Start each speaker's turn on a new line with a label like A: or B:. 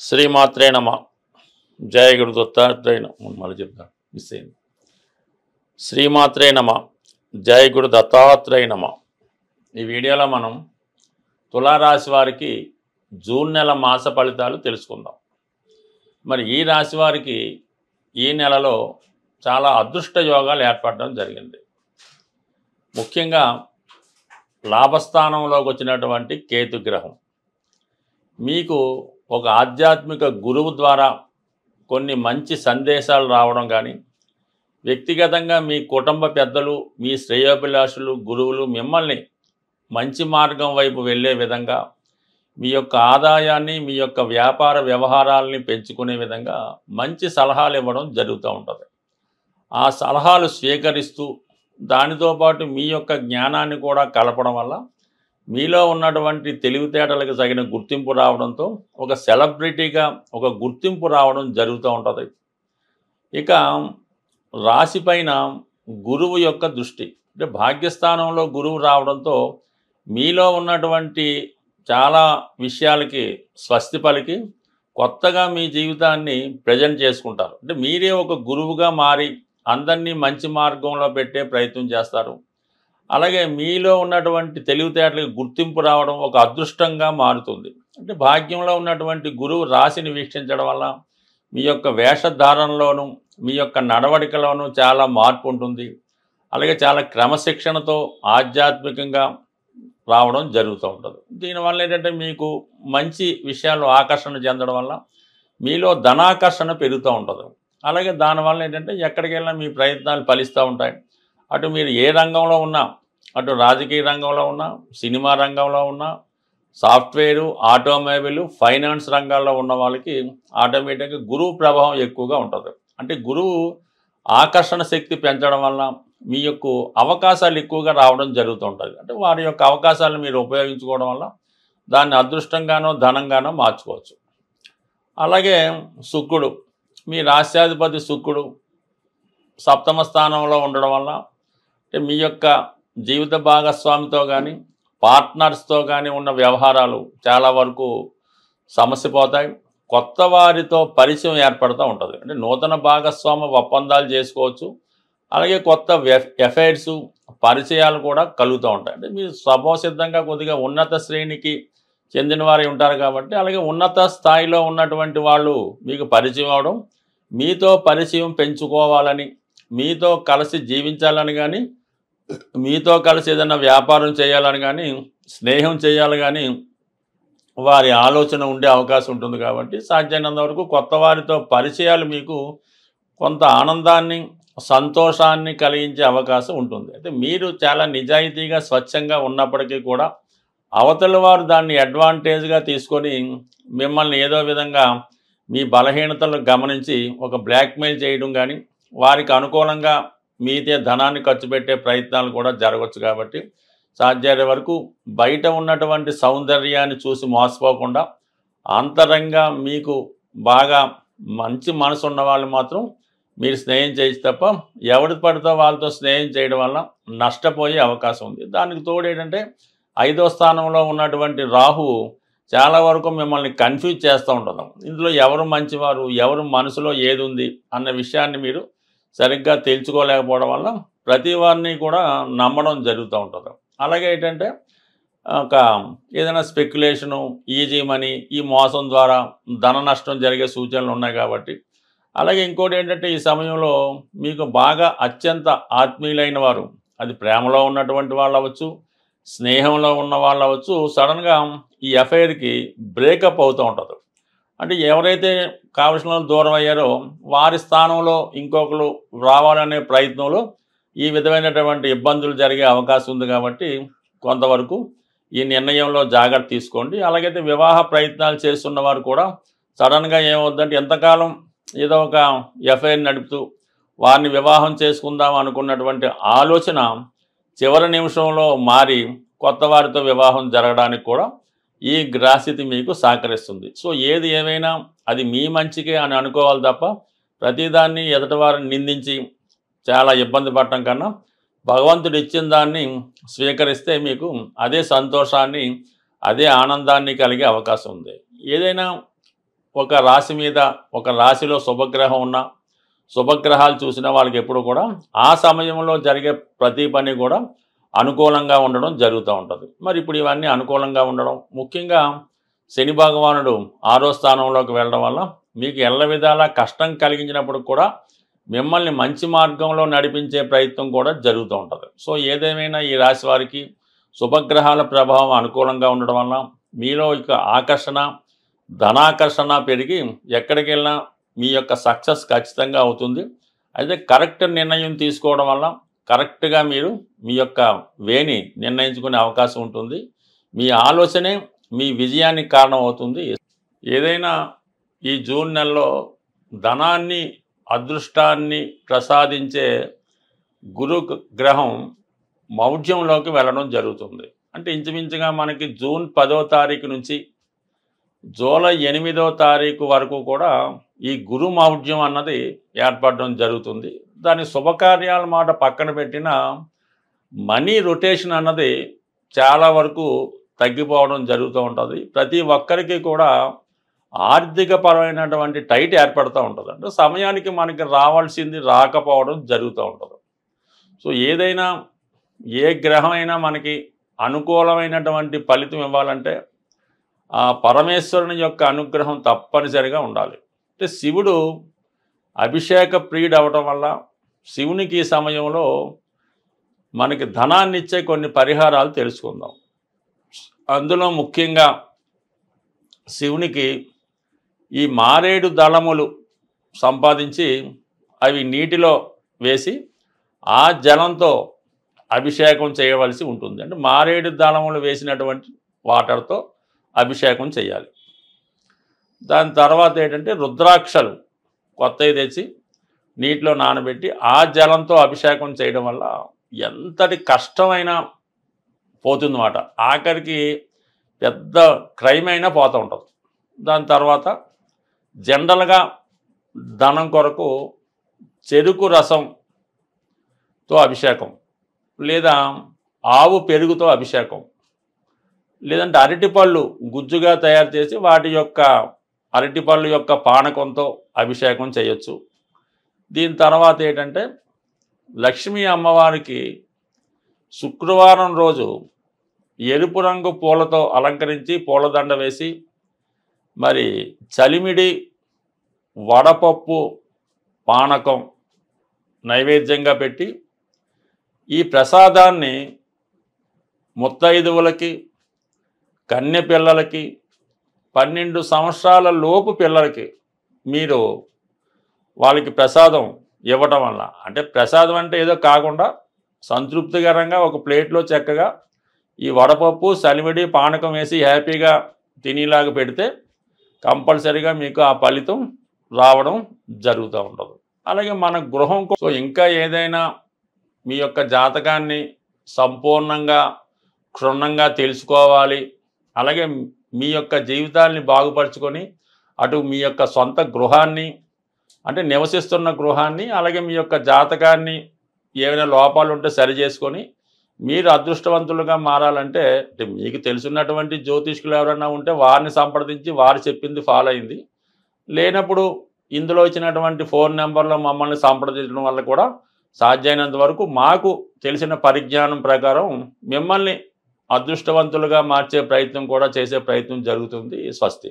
A: శ్రీమాత్రే నమ. జయ గురు దత్తాత్రేయ నమ. మళ్ళీ చెప్తాను, మిస్ అయింది. శ్రీమాత్రే నమ. జయ గురు దత్తాత్రేయ నమ. ఈ వీడియోలో మనం తులారాశి వారికి జూన్ నెల మాస ఫలితాలు తెలుసుకుందాం. మరి ఈ రాశి వారికి ఈ నెలలో చాలా అదృష్ట యోగాలు ఏర్పడడం జరిగింది. ముఖ్యంగా లాభస్థానంలోకి వచ్చినటువంటి కేతుగ్రహం మీకు ఒక ఆధ్యాత్మిక గురువు ద్వారా కొన్ని మంచి సందేశాలు రావడం కానీ, వ్యక్తిగతంగా మీ కుటుంబ పెద్దలు, మీ శ్రేయోభిలాషులు, గురువులు మిమ్మల్ని మంచి మార్గం వైపు వెళ్ళే విధంగా, మీ యొక్క ఆదాయాన్ని, మీ యొక్క వ్యాపార వ్యవహారాలని పెంచుకునే విధంగా మంచి సలహాలు ఇవ్వడం జరుగుతూ ఉంటుంది. ఆ సలహాలు స్వీకరిస్తూ దానితో పాటు మీ యొక్క జ్ఞానాన్ని కూడా కలపడం వల్ల మీలో ఉన్నటువంటి తెలివితేటలకు తగిన గుర్తింపు రావడంతో ఒక సెలబ్రిటీగా ఒక గుర్తింపు రావడం జరుగుతూ ఉంటుంది. ఇక రాశిపైన గురువు యొక్క దృష్టి, అంటే భాగ్యస్థానంలో గురువు రావడంతో మీలో ఉన్నటువంటి చాలా విషయాలకి స్వస్తి పలికి కొత్తగా మీ జీవితాన్ని ప్రజెంట్ చేసుకుంటారు. అంటే మీరే ఒక గురువుగా మారి అందరినీ మంచి మార్గంలో పెట్టే ప్రయత్నం చేస్తారు. అలాగే మీలో ఉన్నటువంటి తెలివితేటలకు గుర్తింపు రావడం ఒక అదృష్టంగా మారుతుంది. అంటే భాగ్యంలో ఉన్నటువంటి గురువు రాశిని వీక్షించడం వల్ల మీ యొక్క వేషధారణలోనూ మీ యొక్క నడవడికలోనూ చాలా మార్పు ఉంటుంది. అలాగే చాలా క్రమశిక్షణతో ఆధ్యాత్మికంగా రావడం జరుగుతూ ఉంటుంది. దీనివల్ల ఏంటంటే మీకు మంచి విషయాలు ఆకర్షణ చెందడం వల్ల మీలో ధనాకర్షణ పెరుగుతూ ఉంటుంది. అలాగే దానివల్ల ఏంటంటే ఎక్కడికి వెళ్ళినా మీ ప్రయత్నాలు ఫలిస్తూ ఉంటాయి. అటు మీరు ఏ రంగంలో ఉన్నా, అటు రాజకీయ రంగంలో ఉన్నా, సినిమా రంగంలో ఉన్నా, సాఫ్ట్వేరు, ఆటోమొబైల్, ఫైనాన్స్ రంగాల్లో ఉన్న వాళ్ళకి ఆటోమేటిక్గా గురువు ప్రభావం ఎక్కువగా ఉంటుంది. అంటే గురువు ఆకర్షణ శక్తి పెంచడం వల్ల మీ యొక్క అవకాశాలు ఎక్కువగా రావడం జరుగుతూ ఉంటుంది. అంటే వారి యొక్క అవకాశాలను మీరు ఉపయోగించుకోవడం వల్ల దాన్ని అదృష్టంగానో ధనంగానో మార్చుకోవచ్చు. అలాగే శుక్రుడు, మీ రాశ్యాధిపతి శుక్రుడు సప్తమ స్థానంలో ఉండడం వల్ల అంటే మీ యొక్క జీవిత భాగస్వామితో కానీ పార్ట్నర్స్తో కానీ ఉన్న వ్యవహారాలు చాలా వరకు సమస్య పోతాయి. కొత్త వారితో పరిచయం ఏర్పడుతూ ఉంటుంది. అంటే నూతన భాగస్వామ ఒప్పందాలు చేసుకోవచ్చు. అలాగే కొత్త ఎఫైర్స్, పరిచయాలు కూడా కలుగుతూ ఉంటాయి. అంటే మీరు స్వభావసిద్ధంగా కొద్దిగా ఉన్నత శ్రేణికి చెందిన వారు ఉంటారు కాబట్టి, అలాగే ఉన్నత స్థాయిలో ఉన్నటువంటి వాళ్ళు మీకు పరిచయం అవడం, మీతో పరిచయం పెంచుకోవాలని, మీతో కలిసి జీవించాలని కానీ, మీతో కలిసి ఏదైనా వ్యాపారం చేయాలని కానీ, స్నేహం చేయాలి కానీ వారి ఆలోచన ఉండే అవకాశం ఉంటుంది. కాబట్టి సాధ్యమైనంత వరకు కొత్త వారితో పరిచయాలు మీకు కొంత ఆనందాన్ని, సంతోషాన్ని కలిగించే అవకాశం ఉంటుంది. అయితే మీరు చాలా నిజాయితీగా స్వచ్ఛంగా ఉన్నప్పటికీ కూడా అవతల వారు దాన్ని అడ్వాంటేజ్గా తీసుకొని మిమ్మల్ని ఏదో విధంగా మీ బలహీనతలను గమనించి ఒక బ్లాక్మెయిల్ చేయడం కానీ, వారికి అనుకూలంగా మీదే ధనాన్ని ఖర్చు పెట్టే ప్రయత్నాలు కూడా జరగవచ్చు. కాబట్టి సాధ్యమైన వరకు బయట ఉన్నటువంటి సౌందర్యాన్ని చూసి మోసపోకుండా అంతరంగా మీకు బాగా మంచి మనసు ఉన్న వాళ్ళు మాత్రం మీరు స్నేహం చేయొచ్చు తప్ప ఎవరి పడితే వాళ్ళతో స్నేహం చేయడం వల్ల నష్టపోయే అవకాశం ఉంది. దానికి తోడు ఏంటంటే 5వ స్థానంలో ఉన్నటువంటి రాహువు చాలా వరకు మిమ్మల్ని కన్ఫ్యూజ్ చేస్తూ ఉంటుంది. ఇందులో ఎవరు మంచివారు, ఎవరు మనసులో ఏది ఉంది అన్న విషయాన్ని మీరు సరిగ్గా తెలుసుకోలేకపోవడం వల్ల ప్రతి వారిని కూడా నమ్మడం జరుగుతూ ఉంటుంది. అలాగే ఏంటంటే ఒక ఏదైనా స్పెక్యులేషను, ఈజీ మనీ, ఈ మోసం ద్వారా ధన నష్టం జరిగే సూచనలు ఉన్నాయి. కాబట్టి అలాగే ఇంకోటి ఏంటంటే ఈ సమయంలో మీకు బాగా అత్యంత ఆత్మీయులైన వారు, అది ప్రేమలో ఉన్నటువంటి వాళ్ళు అవ్వచ్చు, స్నేహంలో ఉన్న వాళ్ళు అవ్వచ్చు, సడన్గా ఈ అఫైర్కి బ్రేకప్ అవుతూ ఉంటుంది. అంటే ఎవరైతే కావలసిన వాళ్ళు దూరం అయ్యారో వారి స్థానంలో ఇంకొకరు రావాలనే ప్రయత్నంలో ఈ విధమైనటువంటి ఇబ్బందులు జరిగే అవకాశం ఉంది. కాబట్టి కొంతవరకు ఈ నిర్ణయంలో జాగ్రత్త తీసుకోండి. అలాగైతే వివాహ ప్రయత్నాలు చేస్తున్న వారు కూడా సడన్గా ఏమవుద్దంటే ఎంతకాలం ఏదో ఒక ఎఫ్ఐఆర్ నడుపుతూ వారిని వివాహం చేసుకుందాం అనుకున్నటువంటి ఆలోచన చివరి నిమిషంలో మారి కొత్త వారితో వివాహం జరగడానికి కూడా ఈ గ్రహస్థితి మీకు సహకరిస్తుంది. సో ఏది ఏమైనా అది మీ మంచికే అని అనుకోవాలి తప్ప ప్రతిదాన్ని ఎదుటివారిని నిందించి చాలా ఇబ్బంది పడటం కన్నా భగవంతుడు ఇచ్చిన దాన్ని స్వీకరిస్తే మీకు అదే సంతోషాన్ని, అదే ఆనందాన్ని కలిగే అవకాశం ఉంది. ఏదైనా ఒక రాశి మీద ఒక రాశిలో శుభగ్రహం ఉన్న శుభగ్రహాలు చూసిన వాళ్ళకి ఎప్పుడు కూడా ఆ సమయంలో జరిగే ప్రతి పని కూడా అనుకూలంగా ఉండడం జరుగుతూ ఉంటుంది. మరి ఇప్పుడు ఇవన్నీ అనుకూలంగా ఉండడం, ముఖ్యంగా శని భగవానుడు 6వ స్థానంలోకి వెళ్ళడం వల్ల మీకు ఎల్ల విధాలా కష్టం కలిగించినప్పుడు కూడా మిమ్మల్ని మంచి మార్గంలో నడిపించే ప్రయత్నం కూడా జరుగుతూ ఉంటుంది. సో ఏదేమైనా ఈ రాశి వారికి శుభగ్రహాల ప్రభావం అనుకూలంగా ఉండడం వల్ల మీలో ఇక ఆకర్షణ, ధనాకర్షణ పెరిగి ఎక్కడికి వెళ్ళినా మీ యొక్క సక్సెస్ ఖచ్చితంగా అవుతుంది. అయితే కరెక్ట్ నిర్ణయం తీసుకోవడం వల్ల కరెక్ట్గా మీరు మీ యొక్క వేని నిర్ణయించుకునే అవకాశం ఉంటుంది. మీ ఆలోచనే మీ విజయానికి కారణం అవుతుంది. ఏదైనా ఈ జూన్ నెలలో ధనాన్ని, అదృష్టాన్ని ప్రసాదించే గురు గ్రహం మౌఢ్యంలోకి వెళ్ళడం జరుగుతుంది. అంటే ఇంచుమించుగా మనకి జూన్ 10వ తారీఖు నుంచి జూలై 8వ తారీఖు వరకు కూడా ఈ గురు మౌఢ్యం అన్నది ఏర్పడడం జరుగుతుంది. దాని శుభకార్యాల మాట పక్కన పెట్టిన మనీ రొటేషన్ అన్నది చాలా వరకు తగ్గిపోవడం జరుగుతూ ఉంటుంది. ప్రతి ఒక్కరికి కూడా ఆర్థికపరమైనటువంటి టైట్ ఏర్పడుతూ ఉంటుంది. అంటే సమయానికి మనకి రావాల్సింది రాకపోవడం జరుగుతూ ఉంటుంది. సో ఏదైనా ఏ గ్రహమైనా మనకి అనుకూలమైనటువంటి ఫలితం ఇవ్వాలంటే ఆ పరమేశ్వరుని యొక్క అనుగ్రహం తప్పనిసరిగా ఉండాలి. అంటే శివుడు అభిషేక ప్రియుడు అవడం వల్ల శివునికి ఈ సమయంలో మనకి ధనాన్ని ఇచ్చే కొన్ని పరిహారాలు తెలుసుకుందాం. అందులో ముఖ్యంగా శివునికి ఈ మారేడు దళములు సంపాదించి అవి నీటిలో వేసి ఆ జలంతో అభిషేకం చేయవలసి ఉంటుంది. అంటే మారేడు దళములు వేసినటువంటి వాటర్తో అభిషేకం చేయాలి. దాని తర్వాత ఏంటంటే రుద్రాక్షలు కొత్తవి తెచ్చి నీటిలో నానబెట్టి ఆ జలంతో అభిషేకం చేయడం వల్ల ఎంతటి కష్టమైనా పోతుందన్నమాట. ఆఖరికి పెద్ద క్రైమ్ అయినా పోతూ ఉంటుంది. దాని తర్వాత జనరల్గా ధనం కొరకు చెరుకు రసంతో అభిషేకం, లేదా ఆవు పెరుగుతో అభిషేకం, లేదంటే అరటిపళ్ళు గుజ్జుగా తయారు చేసి వాటి యొక్క అరటిపళ్ళు యొక్క పానకంతో అభిషేకం చేయొచ్చు. దీని తర్వాత ఏంటంటే లక్ష్మీ అమ్మవారికి శుక్రవారం రోజు ఎరుపు రంగు పూలతో అలంకరించి పూలదండ వేసి మరి చలిమిడి, వడపప్పు, పానకం నైవేద్యంగా పెట్టి ఈ ప్రసాదాన్ని ముత్తైదువులకి, కన్య పిల్లలకి, 12 సంవత్సరాల లోపు పిల్లలకి మీరు వాళ్ళకి ప్రసాదం ఇవ్వటం వల్ల, అంటే ప్రసాదం అంటే ఏదో కాకుండా సంతృప్తికరంగా ఒక ప్లేట్లో చక్కగా ఈ వడపప్పు, చలిమిడి, పానకం వేసి హ్యాపీగా తినేలాగా పెడితే కంపల్సరీగా మీకు ఆ ఫలితం రావడం జరుగుతూ ఉంటుంది. అలాగే మన గృహం సో ఇంకా ఏదైనా మీ యొక్క జాతకాన్ని సంపూర్ణంగా క్షుణ్ణంగా తెలుసుకోవాలి, అలాగే మీ యొక్క జీవితాన్ని బాగుపరుచుకొని అటు మీ యొక్క సొంత గృహాన్ని అంటే నివసిస్తున్న గృహాన్ని, అలాగే మీ యొక్క జాతకాన్ని ఏమైనా లోపాలు ఉంటే సరి చేసుకొని మీరు అదృష్టవంతులుగా మారాలంటే మీకు తెలుసున్నటువంటి జ్యోతిష్కులు ఎవరైనా ఉంటే వారిని సంప్రదించి వారు చెప్పింది ఫాలో అయింది. లేనప్పుడు ఇందులో ఇచ్చినటువంటి ఫోన్ నెంబర్లో మమ్మల్ని సంప్రదించడం వల్ల కూడా సాధ్యమైనంత వరకు మాకు తెలిసిన పరిజ్ఞానం ప్రకారం మిమ్మల్ని అదృష్టవంతులుగా మార్చే ప్రయత్నం కూడా చేసే ప్రయత్నం జరుగుతుంది. స్వస్తి.